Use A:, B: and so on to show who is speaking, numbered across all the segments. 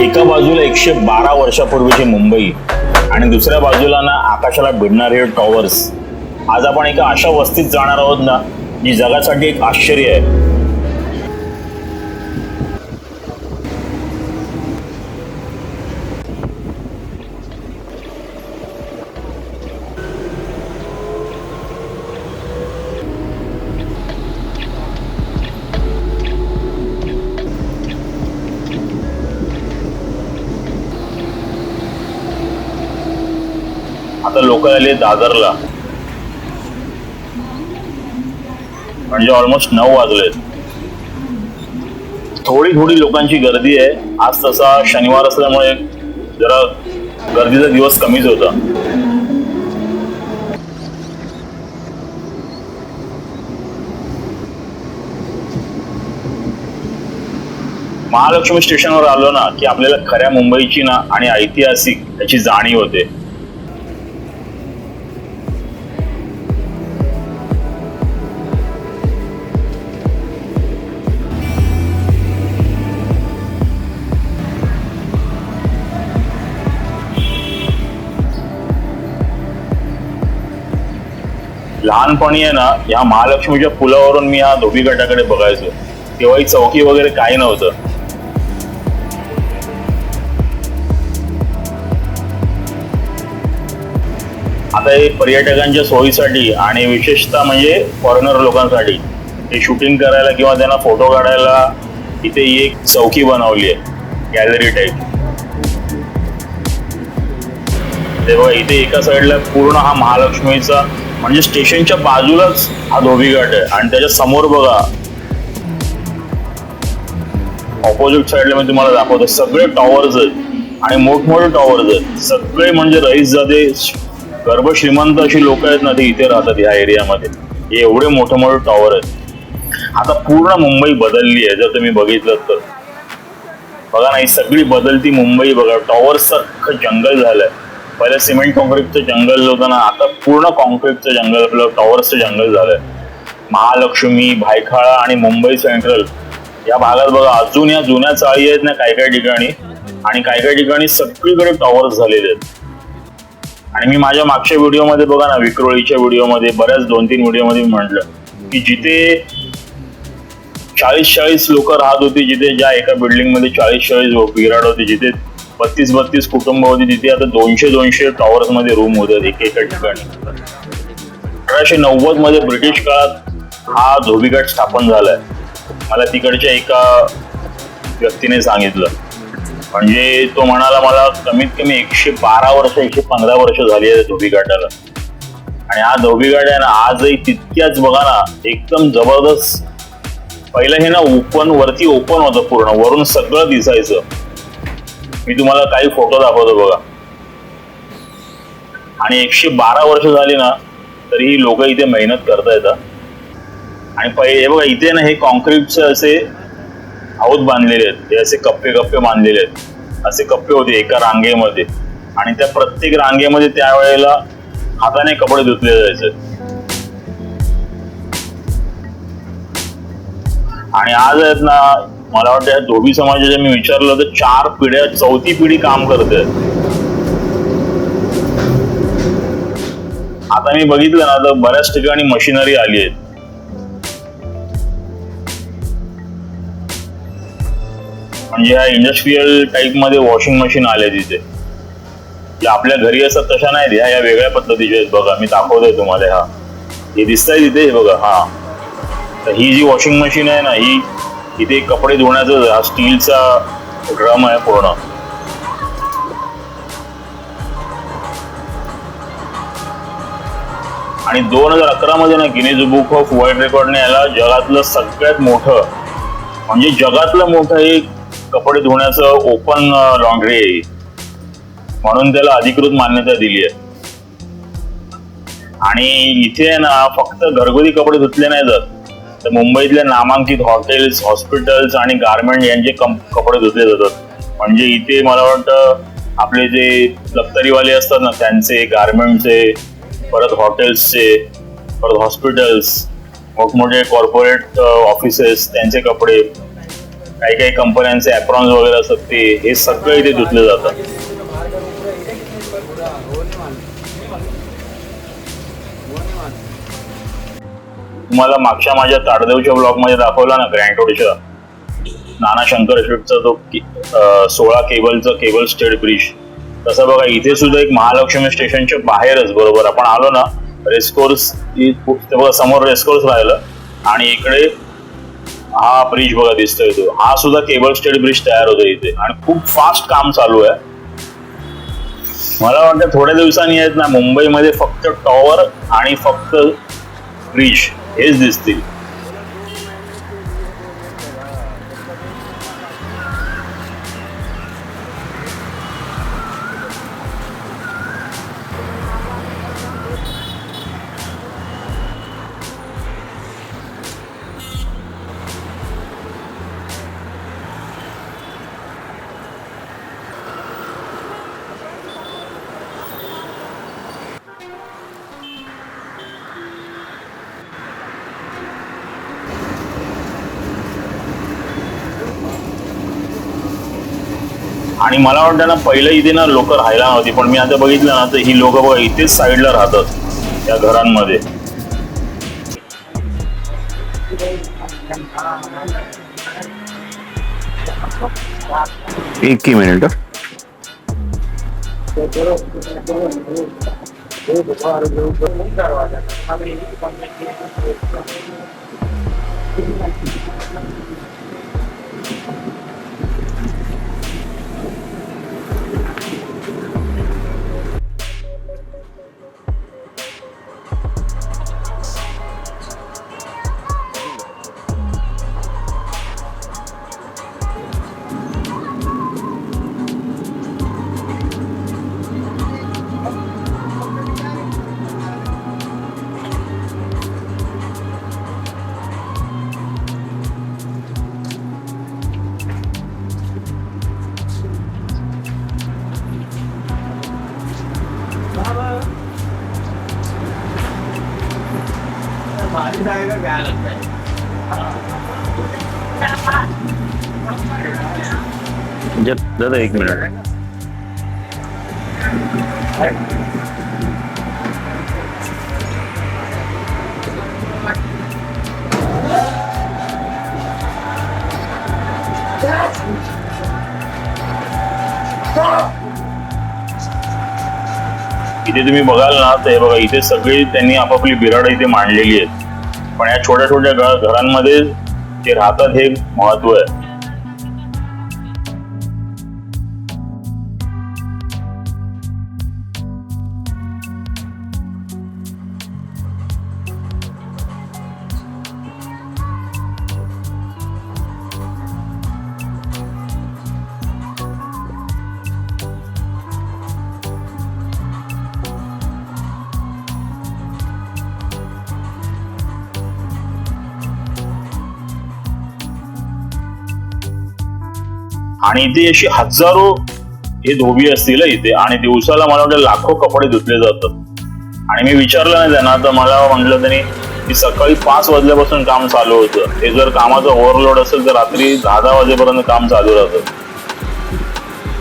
A: एका बाजूला 112 वर्षापूर्वीची मुंबई आणि दुसऱ्या बाजूला ना आकाशाला भिडणारे टॉवर्स. आज आपण एका अशा वस्तीत जाणार आहोत ना जी जगासाठी एक आश्चर्य आहे. आता लोक आले दादरला, म्हणजे ऑलमोस्ट 9 वाजलेत. थोडी लोकांची गर्दी आहे. आज तसा शनिवार असल्यामुळे जरा गर्दीचा दिवस कमीच होता. महालक्ष्मी स्टेशनवर आलो ना की आपल्याला खऱ्या मुंबईची ना आणि ऐतिहासिक याची जाणीव होते. लहानपणी आहे ना या महालक्ष्मीच्या पुलावरून मी हा धोबी घाटाकडे बघायचो. तेव्हा ही चौकी वगैरे काही नव्हतं. आता हे पर्यटकांच्या सोयीसाठी आणि विशेषतः म्हणजे फॉरेनर लोकांसाठी हे शूटिंग करायला किंवा त्यांना फोटो काढायला इथे एक चौकी बनवली आहे, गॅलरी टाईप. ते बघा इथे एका साईडला पूर्ण हा महालक्ष्मीचा म्हणजे स्टेशनच्या बाजूलाच हा धोबी घाट आहे आणि त्याच्या समोर बघा ऑपोजिट साईडला मी तुम्हाला दाखवतो सगळे टॉवर्स आहेत आणि मोठमोठे टॉवर्स आहेत. सगळे म्हणजे रईसजादे गर्भ श्रीमंत अशी लोक आहेत ना ते इथे राहतात ह्या एरियामध्ये. हे एवढे मोठे मोठे टॉवर आहेत. आता पूर्ण मुंबई बदलली आहे जर तुम्ही बघितलं तर. बघा ना ही सगळी बदलती मुंबई बघा. टॉवर्सचं अख्खं जंगल झालंय. पहिले सिमेंट कॉन्क्रीटचं जंगल होतं ना, आता पूर्ण कॉन्क्रीटचं जंगल आपलं टॉवर्सचं जंगल झालंय. महालक्ष्मी, भायखळा आणि मुंबई सेंट्रल या भागात बघा अजून या जुन्या चाळी आहेत ना काही ठिकाणी आणि काही ठिकाणी सगळीकडे टॉवर्स झालेले आहेत. आणि मी माझ्या मागच्या व्हिडिओमध्ये बघा ना विक्रोळीच्या व्हिडिओमध्ये बऱ्याच 2-3 व्हिडिओमध्ये म्हटलं की जिथे 40-40 लोक राहत होती, जिथे ज्या एका बिल्डिंग मध्ये 40-40 विराड होती, जिथे 32-32 कुटुंब होती, तिथे आता 200-200 टॉवर्स मध्ये रूम होतात एकेका ठिकाणी. 1890 मध्ये ब्रिटिश काळात हा धोबी घाट स्थापन झालाय. मला तिकडच्या एका व्यक्तीने सांगितलं. म्हणजे तो म्हणाला मला कमीत कमी 112 वर्ष 115 वर्ष झाली आहे धोबी घाटाला. आणि हा धोबी घाट आहे ना आजही तितक्याच बघा ना एकदम जबरदस्त. पहिलं हे ना वरती ओपन होतं पूर्ण, वरून सगळं दिसायचं. मी तुम्हाला काही फोटो दाखवतो बघा. आणि 112 वर्ष झाली ना तरी ही लोक इथे मेहनत करता येतात. आणि पहिले बघा इथे ना हे कॉन्क्रीटचे असे हाऊस बांधलेले आहेत. हे असे कप्पे बांधलेले आहेत. असे कप्पे होते एका रांगेमध्ये आणि त्या प्रत्येक रांगेमध्ये त्यावेळेला हाताने कपडे धुतले जायचे. आणि आज आहेत ना मला वाटतं धोबी समाजाच्या मी विचारलं तर 4 पिढ्या 4थी पिढी काम करते. आता मी बघितलं ना तर बऱ्याच ठिकाणी मशिनरी आली आहेत. म्हणजे ह्या इंडस्ट्रीयल टाईप मध्ये वॉशिंग मशीन आले तिथे. आपल्या घरी असतात तशा नाही, ह्या वेगळ्या पद्धतीच्या आहेत बघा. मी दाखवतोय तुम्हाला. हा हे दिसतंय तिथे, हे बघा. हा तर ही जी वॉशिंग मशीन आहे ना ही इथे कपडे धुण्याचं हा स्टीलचा ड्रम आहे पूर्ण. आणि 2011 मध्ये ना गिनीज बुक ऑफ वर्ल्ड रेकॉर्डने याला जगातलं सगळ्यात मोठं म्हणजे जगातलं मोठं एक कपडे धुण्याचं ओपन लॉन्ड्री आहे म्हणून त्याला अधिकृत मान्यता दिली आहे. आणि इथे ना फक्त घरगुती कपडे धुतले नाही जात तर मुंबईतल्या नामांकित हॉटेल्स, हॉस्पिटल्स आणि गारमेंट यांचे कपडे धुतले जातात. म्हणजे इथे मला वाटतं आपले जे दफ्तरीवाले असतात ना त्यांचे, गारमेंटचे, परत हॉटेल्सचे, परत हॉस्पिटल्स, मोठमोठे कॉर्पोरेट ऑफिसेस त्यांचे कपडे, काही काही कंपन्यांचे ॲप्रॉन्स वगैरे असतात ते हे सगळं इथे धुतले जातात. तुम्हाला मागच्या माझ्या ताडदेवच्या ब्लॉग मध्ये दाखवला ना ग्रँड रोडच्या नाना शंकर शेठचा जो 16 केबलचा केबल स्टेट ब्रिज, तसं बघा इथे सुद्धा एक महालक्ष्मी स्टेशनच्या बाहेरच बरोबर आपण आलो ना रेसकोर्स बघा समोर रेसकोर्स राहिलं आणि इकडे हा ब्रिज बघा दिसतोय तो, हा सुद्धा केबल स्टेट ब्रिज तयार होतो इथे आणि खूप फास्ट काम चालू आहे. मला वाटतं थोड्या दिवसांनी आहेत ना मुंबईमध्ये फक्त टॉवर आणि फक्त ब्रिज हेच दिसतील. आणि मला वाटतं ना पहिलं इथे ना लोक राहायला नव्हती, पण मी आता बघितलं ना तर ही लोक बघा इथेच साईडला राहतात या घरांमध्ये.
B: एक ही मिनिट. दादा एक मिनिट.
A: इथे तुम्ही बघाल ना तर हे बघा इथे सगळी त्यांनी आपापली बिराड इथे मांडलेली आहेत, पण या छोट्या छोट्या घरांमध्ये जे राहतात हे महत्व आहे. आणि इथे अशी हजारो हे धोबी असतील इथे आणि दिवसाला मला वाटतं लाखो कपडे धुतले जातात. आणि मी विचारलं नाही त्यांना तर मला म्हटलं त्यांनी की सकाळी 5 वाजल्यापासून काम चालू होतं. हे जर कामाचा ओव्हरलोड असेल तर रात्री 10 वाजेपर्यंत काम चालू राहतं.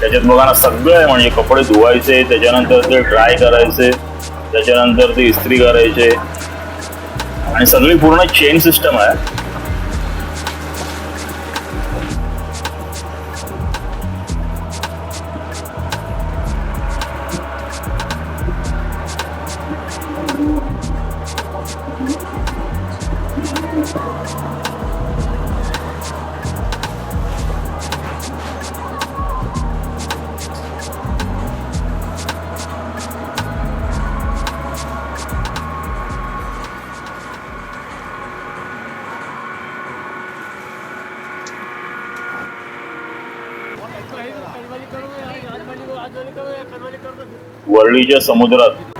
A: त्याच्यात बघा ना सगळं आहे, म्हणजे कपडे धुवायचे, त्याच्यानंतर ते ड्राय करायचे, त्याच्यानंतर ते इस्त्री करायचे आणि सगळी पूर्ण चेन सिस्टम आहे. वरळीच्या समुद्रात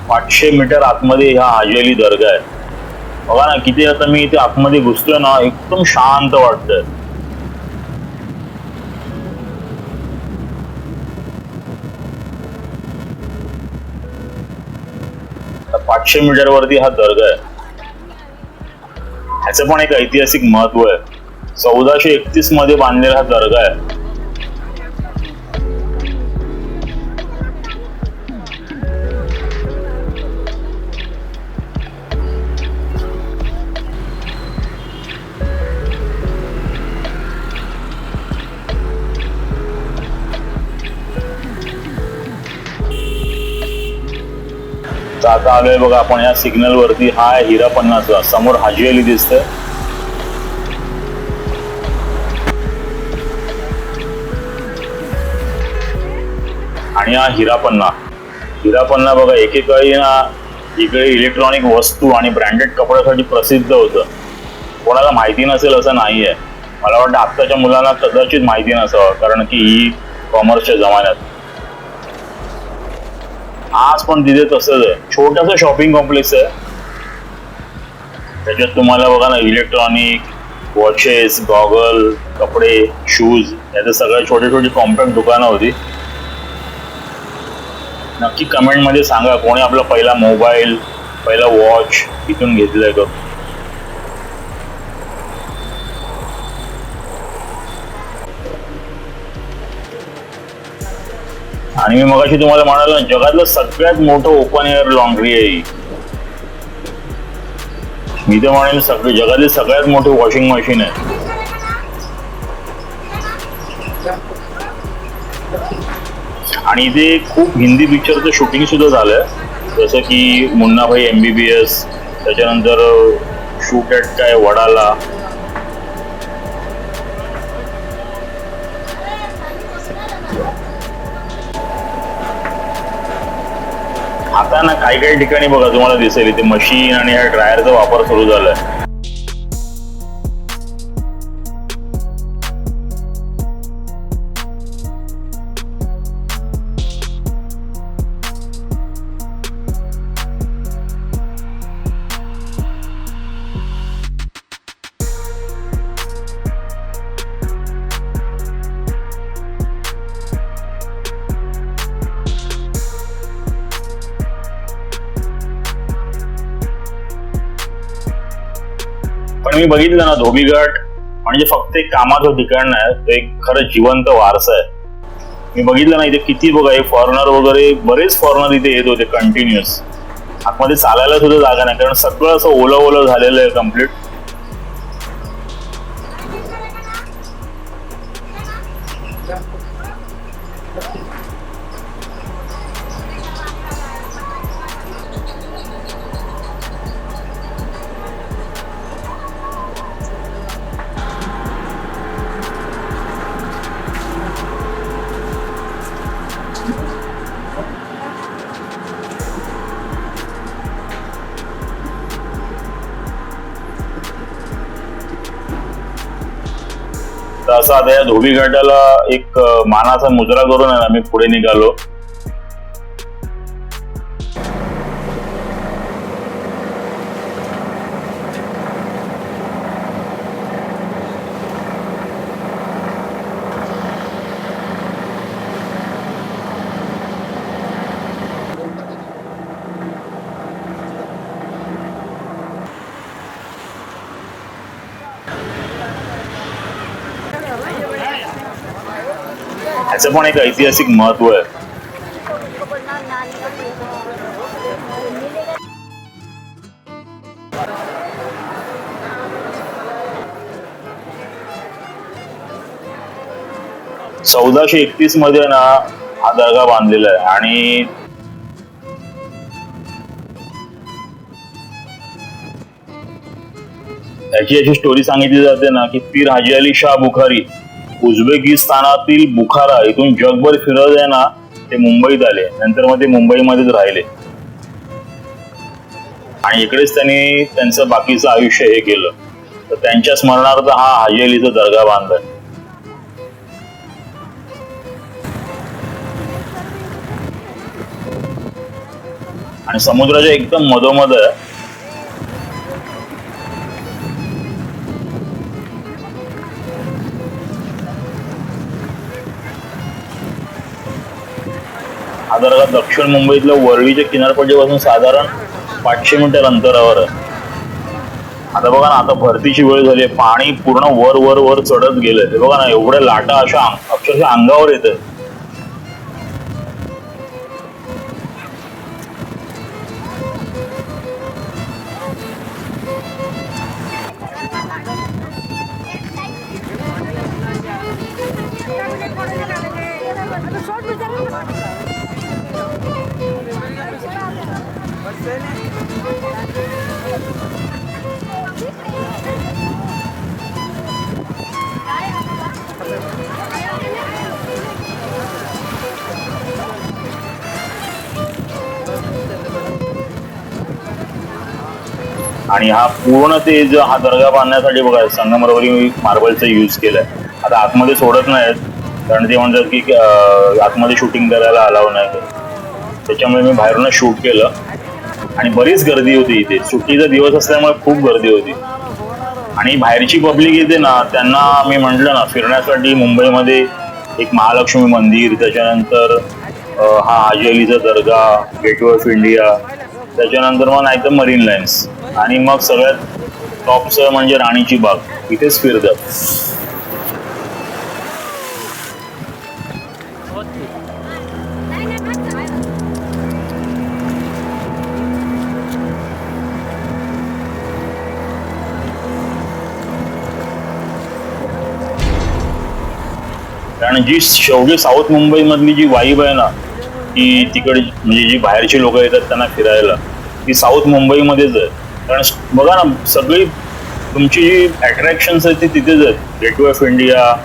A: 500 मीटर आतमध्ये हा हाजी दर्गा आहे. बघा ना किती, आता मी इथे आतमध्ये घुसतोय ना एकदम शांत वाटतंय. आता 500 मीटर वरती हा दर्गा आहे. ह्याचं पण एक ऐतिहासिक महत्व आहे. 1431 मध्ये बांधलेला हा दर्गा आहे. तर आता आलोय बघा आपण या सिग्नल वरती. हा आहे हिरापन्नाचा. समोर हाजी अली दिसतंय. आणि हा हिरापन्ना. हिरापन्ना बघा एकेकाळी ना इकडे इलेक्ट्रॉनिक वस्तू आणि ब्रँडेड कपड्यासाठी प्रसिद्ध होतं. कोणाला माहिती नसेल असं नाहीये. मला वाटतं आत्ताच्या मुलांना कदाचित माहिती नसावं, कारण की ही कॉमर्सच्या जमान्यात. आज पण तिथे तसंच आहे. छोटंसं शॉपिंग कॉम्प्लेक्स आहे. त्याच्यात तुम्हाला बघा ना इलेक्ट्रॉनिक, वॉचेस, गॉगल, कपडे, शूज याचं सगळं छोटे छोटी कॉम्पॅक्ट दुकानं होती. नक्की कमेंटमध्ये सांगा कोणी आपला पहिला मोबाईल, पहिला वॉच इथून घेतलाय का. आणि मी मगाशी तुम्हाला म्हणालो ना, जगातलं सगळ्यात मोठं ओपन एअर लॉन्ड्री आहे ही. मी तर म्हणेन जगातली सगळ्यात मोठी वॉशिंग मशीन आहे. आणि इथे खूप हिंदी पिक्चरचं शूटिंग सुद्धा झालंय, जसं की मुन्ना भाई MBBS, त्याच्यानंतर शूट ॲट काय वडाला. आता ना काही काही ठिकाणी बघा तुम्हाला दिसेल इथे मशीन आणि ह्या ड्रायरचा वापर सुरू झालाय. पण मी बघितलं ना, धोबी घाट म्हणजे फक्त एक कामाचं ठिकाण नाही, तो एक खरं जिवंत वारसा आहे. मी बघितलं ना इथे किती बघा हे फॉरेनर वगैरे, बरेच फॉरेनर इथे येत होते कंटिन्युअस. आतमध्ये चालायला सुद्धा जागा नाही, कारण सगळं असं ओलं ओलं झालेलं आहे कम्प्लीट. तर असं आता या धोबी घाटाला एक मानाचा मुजरा करून आहे ना मी पुढे निघालो. ह्याचं पण एक ऐतिहासिक महत्व आहे. (1431) मध्ये ना हा दर्गा बांधलेला आहे. आणि याची अशी स्टोरी सांगितली जाते ना की पीर हाजी अली शाह बुखारी उझबेकिस्तानातील बुखारा इथून जगभर फिरत आहे ना, ते मुंबईत आले. नंतर मध्ये मुंबईमध्येच राहिले आणि इकडेच त्यांनी त्यांचं बाकीचं आयुष्य हे केलं. तर त्यांच्या स्मरणार्थ हा हाजी अलीचा दर्गा बांधलाय. आणि समुद्राच्या एकदम मधोमध आहे. हा दर्गा दक्षिण मुंबईतल्या वरळीच्या किनारपट्टीपासून साधारण 500 मीटर अंतरावर आहे. आता बघा ना, आता भरतीची वेळ झाली, पाणी पूर्ण वर वर वर चढत गेलंय. हे बघा ना, एवढ्या लाटा अशा अक्षरशः अंगावर येत. आणि हा पूर्ण ते जो हा दर्गा बांधण्यासाठी बघा संगमरवरी मार्बलचा यूज केलाय. आता आतमध्ये सोडत नाहीत, कारण ते म्हणतात की आतमध्ये शूटिंग करायला अलाव नाही. त्याच्यामुळे मी बाहेरूनच शूट केलं. आणि बरीच गर्दी होती इथे, सुट्टीचा दिवस असल्यामुळे खूप गर्दी होती. आणि बाहेरची पब्लिक येते ना, त्यांना मी म्हटलं ना, फिरण्यासाठी मुंबईमध्ये एक महालक्ष्मी मंदिर, त्याच्यानंतर हा हाजी अलीचा दर्गा, गेटवे ऑफ इंडिया, त्याच्यानंतर मग नाहीतर मरीन लाईन्स, आणि मग सगळ्यात टॉपचं म्हणजे राणीची बाग, इथेच फिरतात. कारण जी शेवटी साऊथ मुंबई मधली जी वाईब आहे ना, की तिकडे म्हणजे जी बाहेरची लोक येतात त्यांना फिरायला, ती साऊथ मुंबईमध्येच आहे. कारण बघा ना, सगळी तुमची जी अट्रॅक्शन्स आहेत ती तिथेच आहेत. Gateway of India,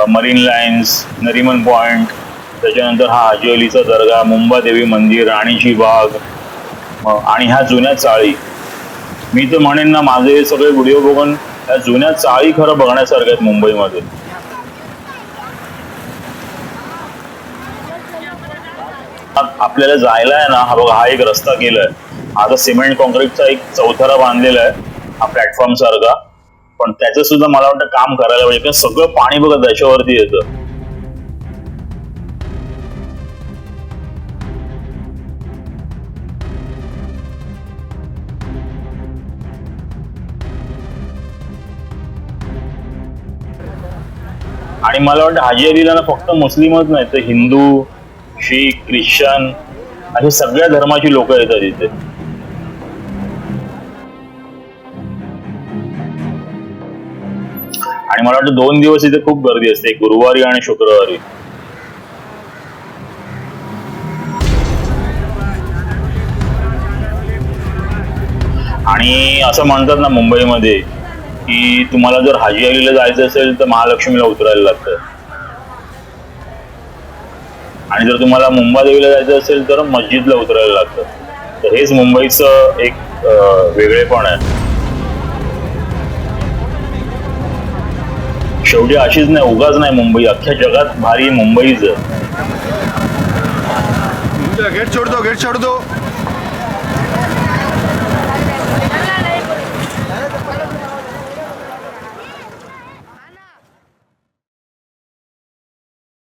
A: marine lines, Nariman point, त्याच्यानंतर हा हाजी अलीचा दर्गा, मुंबादेवी मंदिर, राणीची बाग, आणि ह्या जुन्या चाळी. मी तर म्हणेन ना, माझे हे सगळे व्हिडिओ बघून ह्या जुन्या चाळी खरं बघण्यासारख्या आहेत मुंबईमध्ये. आपल्याला जायला आहे ना, हा बघा, हा एक रस्ता केलाय. आता सिमेंट कॉन्क्रीटचा एक चौथरा बांधलेला आहे हा प्लॅटफॉर्म सारखा, पण त्याचं सुद्धा मला वाटतं काम करायला पाहिजे, कारण सगळं पाणी बघा त्याच्यावरती येतं. आणि मला वाटतं हाजी अलीला ना फक्त मुस्लिमच नाही, तर हिंदू, शीख, ख्रिश्चन अशी सगळ्या धर्माची लोक येतात इथे. आणि मला वाटतं 2 दिवस इथे खूप गर्दी असते, गुरुवारी आणि शुक्रवारी. आणि असं म्हणतात ना मुंबईमध्ये, की तुम्हाला जर हाजी अलीला जायचं असेल तर महालक्ष्मीला उतरायला लागतं, आणि जर तुम्हाला मुंबादेवीला जायचं असेल तर मस्जिदला उतरायला लागतं. तर हेच मुंबईचं एक वेगळेपण आहे. शेवटी अशीच नाही, उगाच नाही मुंबई, अख्ख्या जगात भारी मुंबईच आहे.
C: गेट छोड़ दो, गेट छोड़ दो.